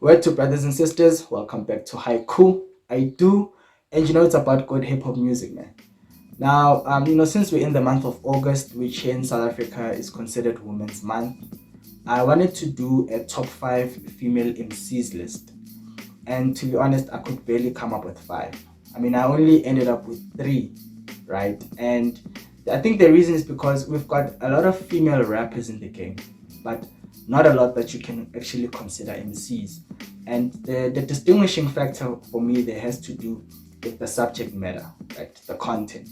Word to brothers and sisters, welcome back to Haiku. I do, and it's about good hip hop music, man. Now, since we're in the month of August, which here in South Africa is considered Women's Month, I wanted to do a top five female MCs list. And to be honest, I could barely come up with five. I only ended up with three, right? And I think the reason is because we've got a lot of female rappers in the game, but not a lot that you can actually consider MCs. And the distinguishing factor for me there has to do with the subject matter, right? The content.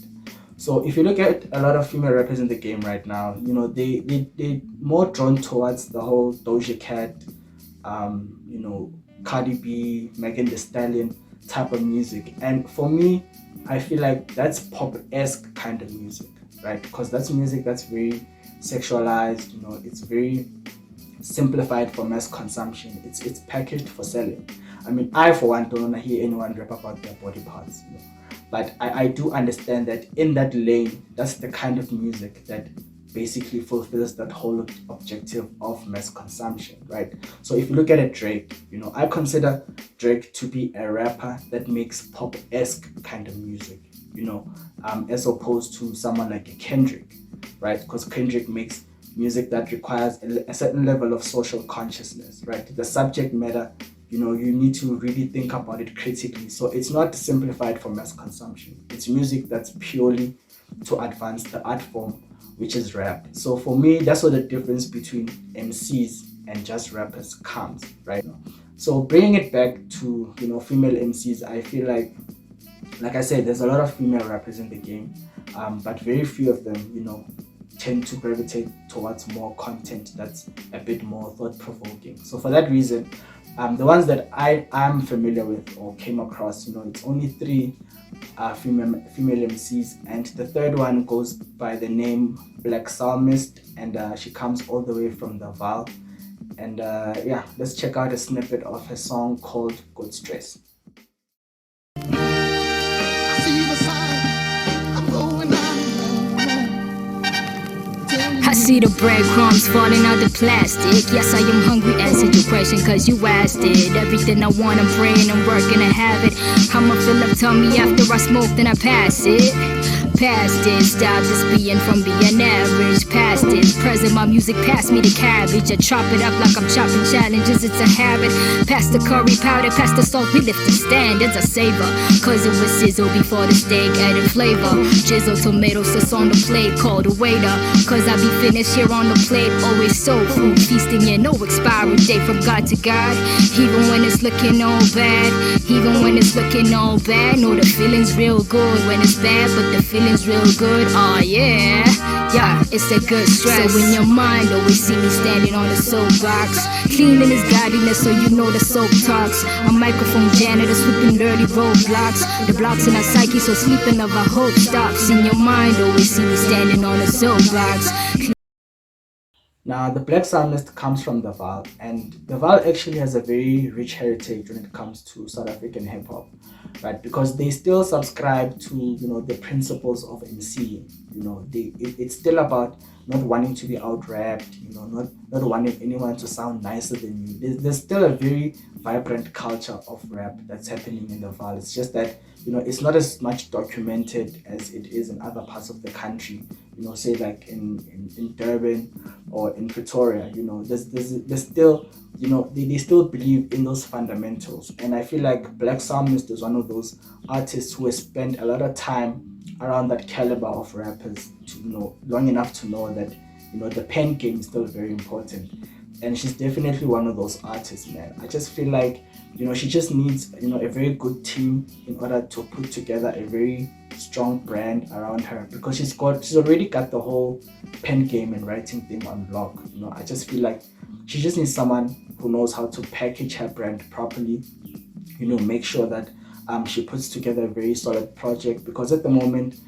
So if you look at a lot of female rappers in the game right now, they more drawn towards the whole Doja Cat, Cardi B, Megan Thee Stallion type of music. And for me, I feel like that's pop-esque kind of music, right? Because that's music that's very sexualized, it's very simplified for mass consumption. It's packaged for selling. I for one don't want to hear anyone rap about their body parts, but I do understand that in that lane, that's the kind of music that basically fulfills that whole objective of mass consumption, right? So if you look at Drake, I consider Drake to be a rapper that makes pop-esque kind of music, as opposed to someone like a Kendrick, right? Because Kendrick makes music that requires a certain level of social consciousness, right? The subject matter, you need to really think about it critically. So it's not simplified for mass consumption. It's music that's purely to advance the art form, which is rap. So for me, that's where the difference between MCs and just rappers comes, right? So bringing it back to, female MCs, I feel like I said, there's a lot of female rappers in the game, but very few of them, tend to gravitate towards more content that's a bit more thought-provoking. So for that reason, the ones that I am familiar with or came across, it's only three female MCs, and the third one goes by the name Black Psalmist, and she comes all the way from the Val. And let's check out a snippet of her song called Good Stress. I see the breadcrumbs falling out the plastic. Yes, I am hungry, answer your question, cause you asked it. Everything I want, I'm praying, I'm working to have it. I'ma fill up tummy after I smoke, then I pass it. Past this, stop this being from being average. Past this, present, my music pass me the cabbage. I chop it up like I'm chopping challenges, it's a habit. Pass the curry powder, pass the salt, we lift the standards. I savor, cause it was sizzle before the steak, added flavor. Jizzle tomato sauce on the plate, call the waiter. Cause I be finished here on the plate, always soul food. Feasting, yeah, no expiry date from God to God. Even when it's looking all bad, even when it's looking all bad. No, the feeling's real good when it's bad, but the feeling's real good, oh yeah. Yeah, it's a good stress. So in your mind, always see me standing on the soapbox, cleaning his godliness, so you know the soap talks. A microphone janitor sweeping dirty roadblocks. The blocks in our psyche, so sleeping of our hope stops. In your mind, always see me standing on the soapbox. Now, the Black Psalmist comes from the Val, and the Val actually has a very rich heritage when it comes to South African hip hop, right? Because they still subscribe to, the principles of MCing. It's still about not wanting to be out-rapped, not wanting anyone to sound nicer than you. There's still a very vibrant culture of rap that's happening in the Val. It's just that, it's not as much documented as it is in other parts of the country. Say like in Durban or in Pretoria, there's still, they still believe in those fundamentals. And I feel like Black Psalmist is one of those artists who has spent a lot of time around that caliber of rappers to long enough to know that, the pen game is still very important. And she's definitely one of those artists, man. I just feel like, she just needs, a very good team in order to put together a very strong brand around her, because she's already got the whole pen game and writing thing on lock. I just feel like she just needs someone who knows how to package her brand properly, make sure that she puts together a very solid project, because at the moment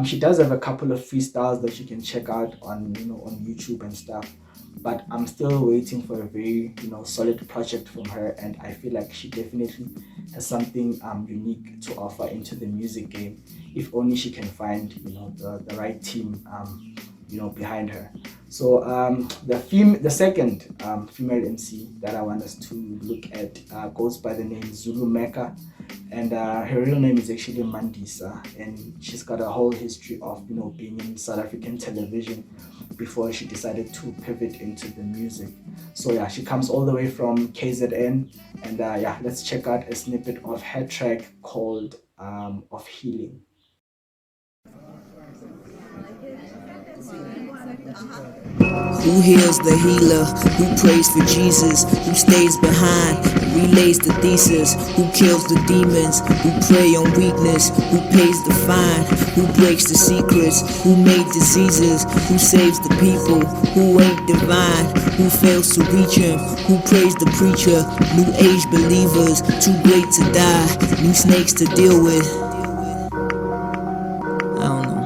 she does have a couple of freestyles that you can check out on on YouTube and stuff, but I'm still waiting for a very solid project from her. And I feel like she definitely has something unique to offer into the music game, if only she can find the right team behind her. So the second female MC that I want us to look at goes by the name Zulu Mecca, and her real name is actually Mandisa, and she's got a whole history of being in South African television before she decided to pivot into the music. So yeah, she comes all the way from KZN, and yeah, let's check out a snippet of her track called Of Healing. Who heals the healer? Who prays for Jesus? Who stays behind and relays the thesis? Who kills the demons? Who prey on weakness? Who pays the fine? Who breaks the secrets? Who made diseases? Who saves the people? Who ain't divine? Who fails to reach him? Who prays the preacher? New age believers, too great to die, new snakes to deal with. I don't know.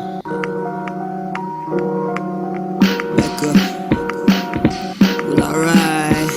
Well, alright.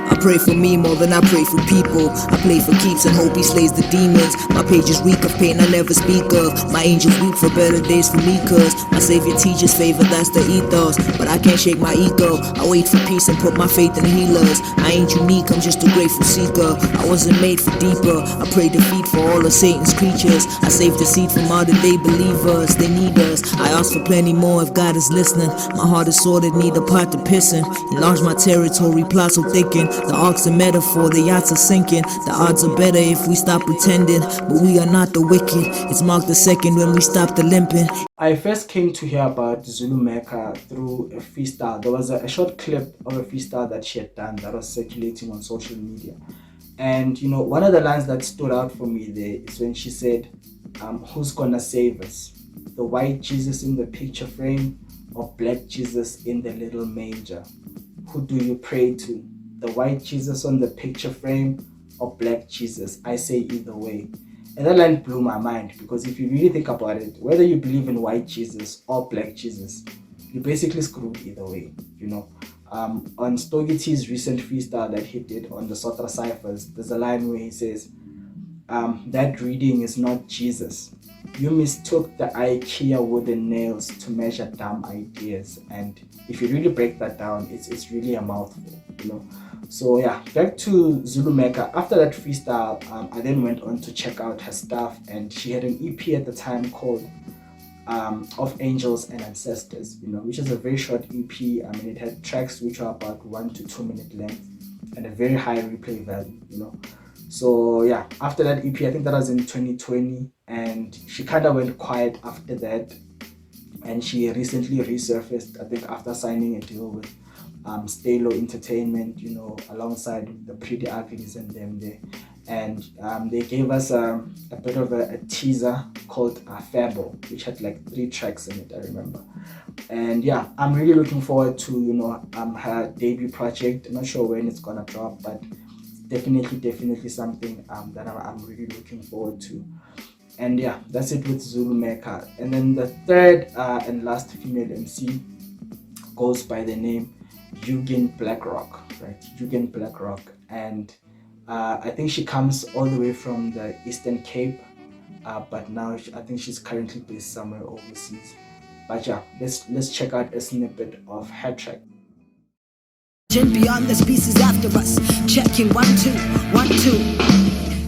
I pray for me more than I pray for people. I play for keeps and hope he slays the demons. My page is weak of pain I never speak of. My angels weep for better days for me, cause my savior teaches favor, that's the ethos. But I can't shake my ego. I wait for peace and put my faith in healers. I ain't unique, I'm just a grateful seeker. I wasn't made for deeper. I pray defeat for all of Satan's creatures. I save the seed from all the day believers. They need us. I ask for plenty more if God is listening. My heart is sorted, need a pot to piss in. Enlarge my territory, plot so thicken. The ark's a metaphor, the yachts are sinking. The odds are better if we stop pretending, but we are not the wicked. It's Mark the 2nd when we stop the limping. I first came to hear about Zulu Mecca through a freestyle. There was a short clip of a freestyle that she had done that was circulating on social media. And one of the lines that stood out for me there is when she said, who's gonna save us? The white Jesus in the picture frame or black Jesus in the little manger? Who do you pray to? The white Jesus on the picture frame or black Jesus? I say either way. And that line blew my mind, because if you really think about it, whether you believe in white Jesus or black Jesus, you basically screwed either way. On Stogie T's recent freestyle that he did on the Sotra Cyphers, there's a line where he says, that reading is not Jesus. You mistook the IKEA wooden nails to measure dumb ideas. And if you really break that down, it's really a mouthful, So yeah, back to Zulu Mecca. After that freestyle, I then went on to check out her stuff, and she had an EP at the time called Of Angels and Ancestors, which is a very short EP. It had tracks which are about 1 to 2 minute length and a very high replay value, So yeah, after that EP, I think that was in 2020, and she kind of went quiet after that, and she recently resurfaced, I think after signing a deal with Stalo Entertainment, alongside the Pretty Uglies and them there. And they gave us a bit of a teaser called Fabo, which had like 3 tracks in it, I remember. And yeah, I'm really looking forward to her debut project. I'm not sure when it's gonna drop, but definitely something that I'm really looking forward to. And yeah, that's it with Zulu Mecca. And then the third and last female MC goes by the name Eugen Blackrock, right? Eugen Blackrock. And I think she comes all the way from the Eastern Cape, but now I think she's currently based somewhere overseas. But yeah, let's check out a snippet of her track. Beyond the species after us, checking 1 2 1 2.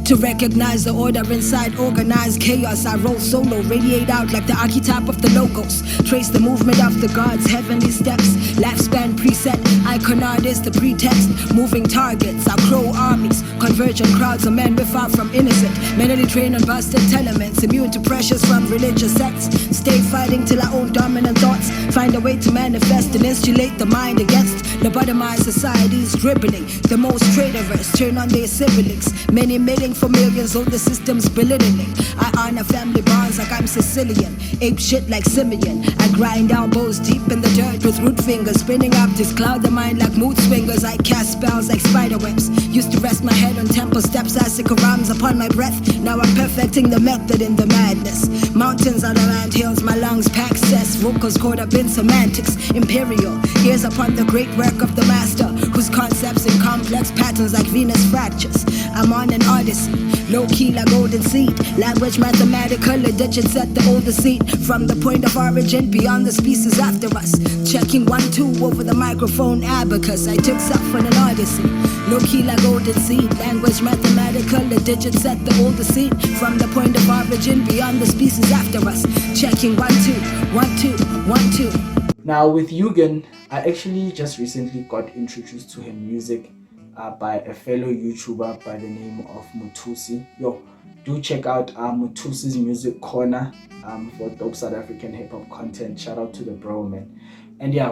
To recognize the order inside organized chaos, I roll solo, radiate out like the archetype of the logos. Trace the movement of the gods' heavenly steps. Lifespan preset, icon art is the pretext. Moving targets, our crow armies. Convergent crowds of men we're far from innocent. Mentally trained on busted tenements, immune to pressures from religious sects. Stay fighting till our own dominant thoughts find a way to manifest and insulate the mind against lobotomized societies dribbling. The most traitorous turn on their siblings. Many milling for millions, all the system's belittling. I honor family bonds like I'm Sicilian. Ape shit like Simeon. I grind down bows deep in the dirt with root fingers. Spinning up this cloud the mind like mood swingers. I cast spells like spider webs. Used to rest my head on temple steps. Icicle rhymes upon my breath. Now I'm perfecting the method in the madness. Mountains are the land hills, my lungs pack cess. Vocals caught up in semantics. Imperial, ears upon the great work of the master, whose concepts in complex patterns like Venus fractures. I'm on an odyssey. Low key like golden seed. Language mathematical, the digits at the older seat. From the point of origin, beyond the species after us. Checking 1, 2 over the microphone abacus. I took self on an odyssey. Low key like golden seed. Language mathematical, the digits at the older seat. From the point of origin, beyond the species after us. Checking 1, 2, 1, 2, 1, 2. Now with Yugen, I actually just recently got introduced to her music by a fellow YouTuber by the name of Mutusi. Yo, do check out Mutusi's Music Corner for dope South African hip hop content. Shout out to the bro, man. And yeah, I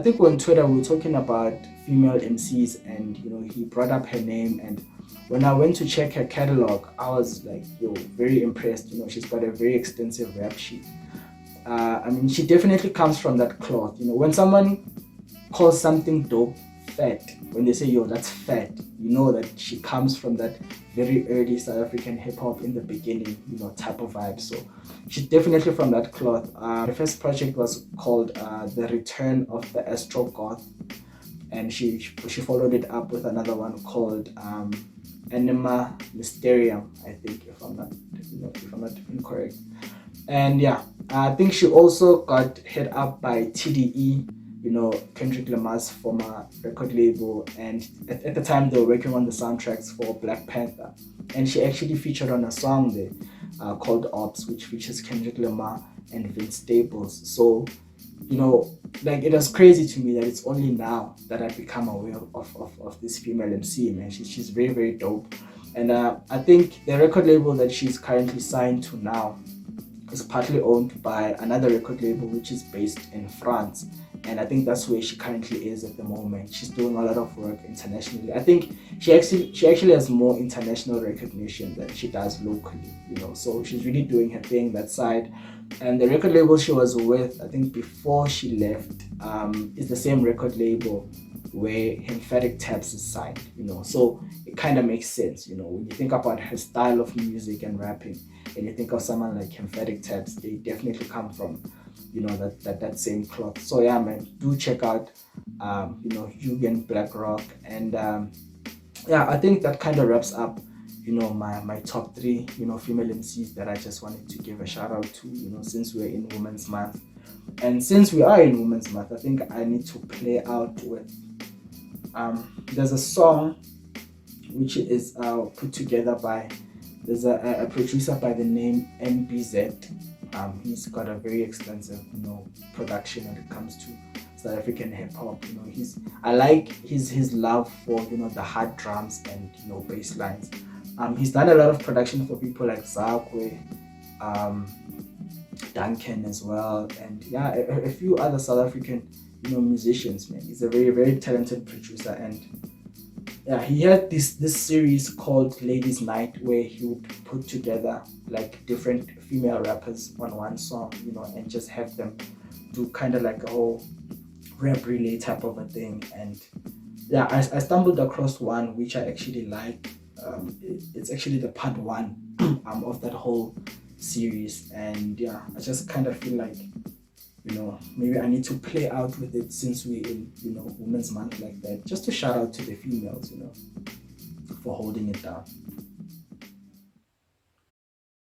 think we were on Twitter, we were talking about female MCs, and you know, he brought up her name, and when I went to check her catalog, I was like, yo, very impressed. You know, she's got a very extensive rap sheet. I mean, she definitely comes from that cloth. You know, when someone calls something dope fat, when they say, yo, that's fat, you know that she comes from that very early South African hip hop in the beginning, you know, type of vibe. So she's definitely from that cloth. The first project was called The Return of the Astro Goth, and she followed it up with another one called Anima Mysterium, I think, if I'm not incorrect. And yeah, I think she also got hit up by TDE, you know, Kendrick Lamar's former record label, and at the time they were working on the soundtracks for Black Panther, and she actually featured on a song there called Ops, which features Kendrick Lamar and Vince Staples. So, you know, like, it was crazy to me that it's only now that I've become aware of this female MC, man. She's very, very dope. And I think the record label that she's currently signed to now is partly owned by another record label which is based in France, and I think that's where she currently is at the moment. She's doing a lot of work internationally. I think she actually has more international recognition than she does locally, you know, so she's really doing her thing that side. And the record label she was with, I think before she left, is the same record label where Emphatic Tabs is signed, you know, so it kind of makes sense, you know, when you think about her style of music and rapping, and you think of someone like Emphatic Tabs, they definitely come from, you know, that same cloth. So yeah, man, do check out you know, Yugen Blackrock. And yeah, I think that kind of wraps up, you know, my top 3, you know, female MCs that I just wanted to give a shout out to, you know, since we're in Women's Month. And since we are in Women's Month, I think I need to play out with there's a song which is put together by, there's a producer by the name MBZ. He's got a very extensive, you know, production when it comes to South African hip hop. You know, I like his love for, you know, the hard drums and, you know, bass lines. He's done a lot of production for people like Zakwe, Duncan as well, and yeah, a few other South African, you know, musicians, man. He's a very, very talented producer, and yeah, he had this series called Ladies Night where he would put together like different female rappers on one song, you know, and just have them do kind of like a whole rap relay type of a thing. And yeah, I stumbled across one which I actually like. It's actually the part 1 of that whole series, and yeah, I just kind of feel like, you know, maybe I need to play out with it since we're in, you know, Women's Month like that, just to shout out to the females, you know, for holding it down.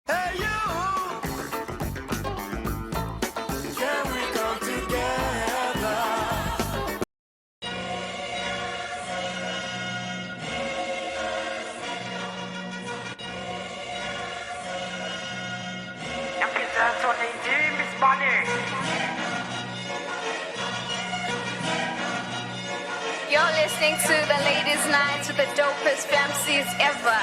Hey you! Can we come together? Emcees on the team, Miss Bonnie. You're listening to the Ladies Night to the dopest Emcees ever.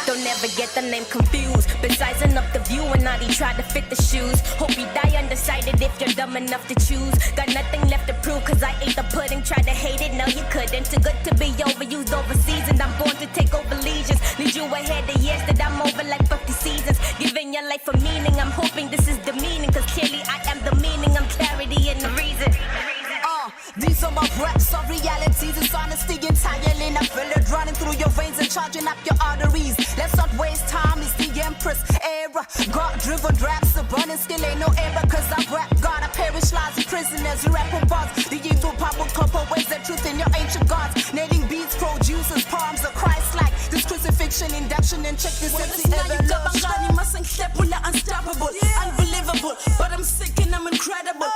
Don't ever get the name confused. Been sizing up the view and now they try to fit the shoes. Hope you die undecided if you're dumb enough to choose. Got nothing left to prove cause I ate the pudding. Tried to hate it, no you couldn't. Too good to be overused, overseasoned. I'm born to take over legions. Lead you ahead of years that I'm over like 50 seasons. Giving your life a meaning. I'm hoping this is the meaning, cause clearly I am the meaning. I'm clarity and the reason. These are my raps, are realities, it's honesty entirely. I feel it running through your veins and charging up your arteries. Let's not waste time, it's the Empress era. God-driven raps, the burning skill ain't no error. Cause I rap God, I perish lives of prisoners. You rap on bars, the evil pop will couple ways the truth in your ancient gods. Nailing beats, producers, palms of Christ introduction, induction, and check this MC Evan unstoppable, unbelievable, but I'm sick and I'm incredible.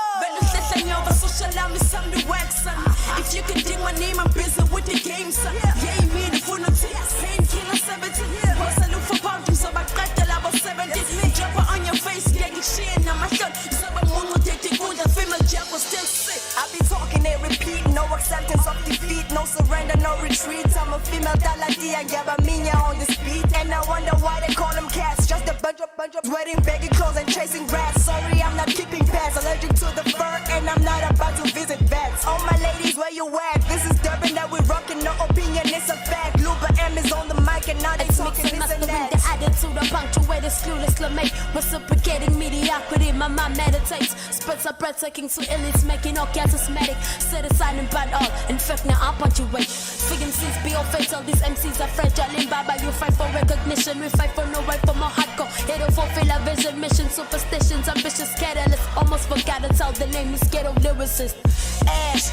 Social me some the wax, son. If you can dig my name, I'm busy with the game, son. Yeah, you mean the full of painkiller 17. Was I look for pumpkin, so I got the level 17. Drop it on your face, get your shit, and I'm a shot. So I'm going to take the good, the female jack was still sick. I be talking and repeat, no acceptance of defeat, no surrender, no retreat. I'm a female Daladi, I get a minya on the speed. And I wonder why they call them cats. Just a bunch of wearing baggy clothes and chasing rats. Sorry, I'm not keeping pets, allergic to the fur, and I'm not about to visit vets. All my ladies, where you at? This is Durban that we rockin', no opinion, it's a fact. Luba M is on the mic and now they talking this and that. The attitude of punctuated, clueless, LeMay, reciprocating mediocrity. My mind meditates, spits up breathtaking to elites, making all charismatic. Set aside and ban all, in fact now I punctuate. Big MCs be all fatal, these MCs are fragile. In Baba, you fight for recognition, we fight for no right for more hardcore. They don't fulfill our vision, mission, superstitions, ambitious catalyst. Almost forgot to tell the name is ghetto lyricist.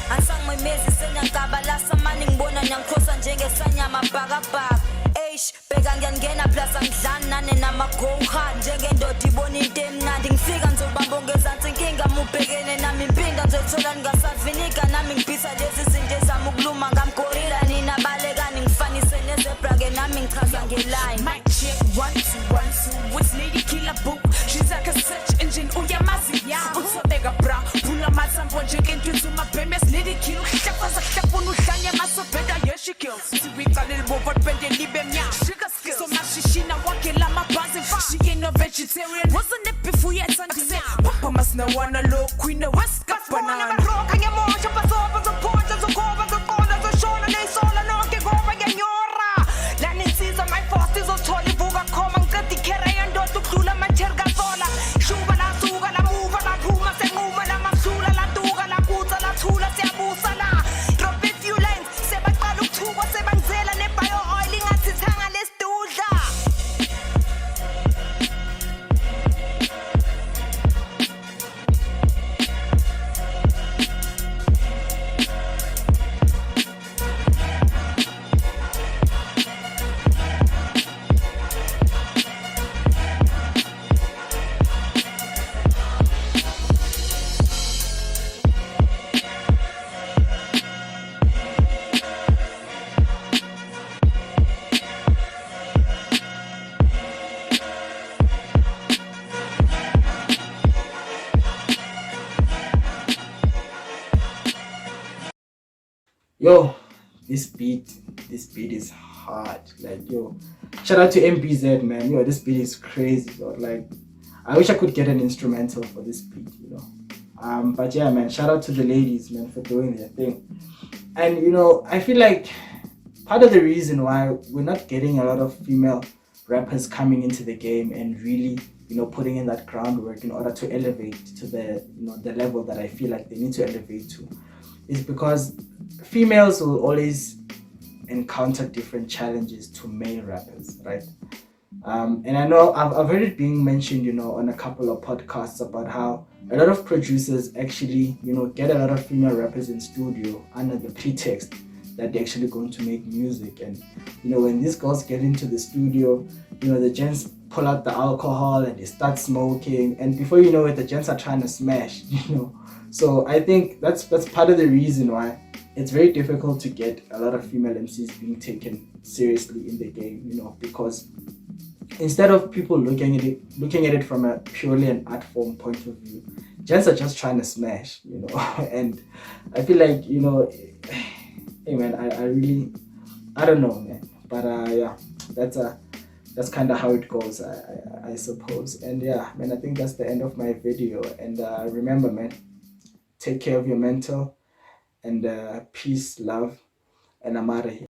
Ansang may mesi senyang kabala sa maning bona niyang kosa njengesanya mabhakabhaka. Bheka ngiyangena plus angidlanane namagoha njengendoda ibona into emnandi ngifika ngizobamba ngezansi inkinga mubhekene nami impinda ngizothola ningasavinika nami ngibhisa lezi zinto ezami ukuluma ngamgorilla nina balekani ngifanise nezebra-ke nami ngichaza ngeline. Mic check, 1 2 1 2. What's lady killer boo? She's like a search engine, uyamazi usobeka bra phula masambo njengentuthu mabhemes lady kill hlafaza hlafuna uhlanye masobheda yeshi kills siwiqalile bobo bende libe mnyama sugar skills so mashishina wakhe lamabhazi she ain't no vegetarian wasn't it before yet sunday papa must know wanna look queen of west got banana kanye moja pasoba zophonja zokhova zoqona zoshona neyisola nonke ngoba yanyora la ninsiza my force izothola ivuka khoma ngiqeda ikhere yandoda ukudlula amajerga sola shuba la suka la muva la phuma senquma la masula la duka la kutsa la thula siyabusa la drop a few lines sebaqala ukuthukwa sebangizela nebio oil ingathi thanga lesidudla. Yo, this beat is hard. Like, yo, shout out to MPZ, man. Yo, this beat is crazy. Yo. Like, I wish I could get an instrumental for this beat, you know. But yeah, man, shout out to the ladies, man, for doing their thing. And you know, I feel like part of the reason why we're not getting a lot of female rappers coming into the game and really, you know, putting in that groundwork in order to elevate to the, you know, the level that I feel like they need to elevate to, is because females will always encounter different challenges to male rappers, right? And I know I've heard it being mentioned, you know, on a couple of podcasts about how a lot of producers actually, you know, get a lot of female rappers in studio under the pretext that they're actually going to make music. And, you know, when these girls get into the studio, you know, the gents pull out the alcohol and they start smoking. And before you know it, the gents are trying to smash, you know. So I think that's part of the reason why it's very difficult to get a lot of female MCs being taken seriously in the game, you know, because instead of people looking at it from a purely an art form point of view, gents are just trying to smash, you know. And I feel like, you know, hey man, I don't know, man. But yeah, that's kind of how it goes, I suppose. And yeah, man, I think that's the end of my video. And remember, man, take care of your mental, and peace, love, and I'm out of here.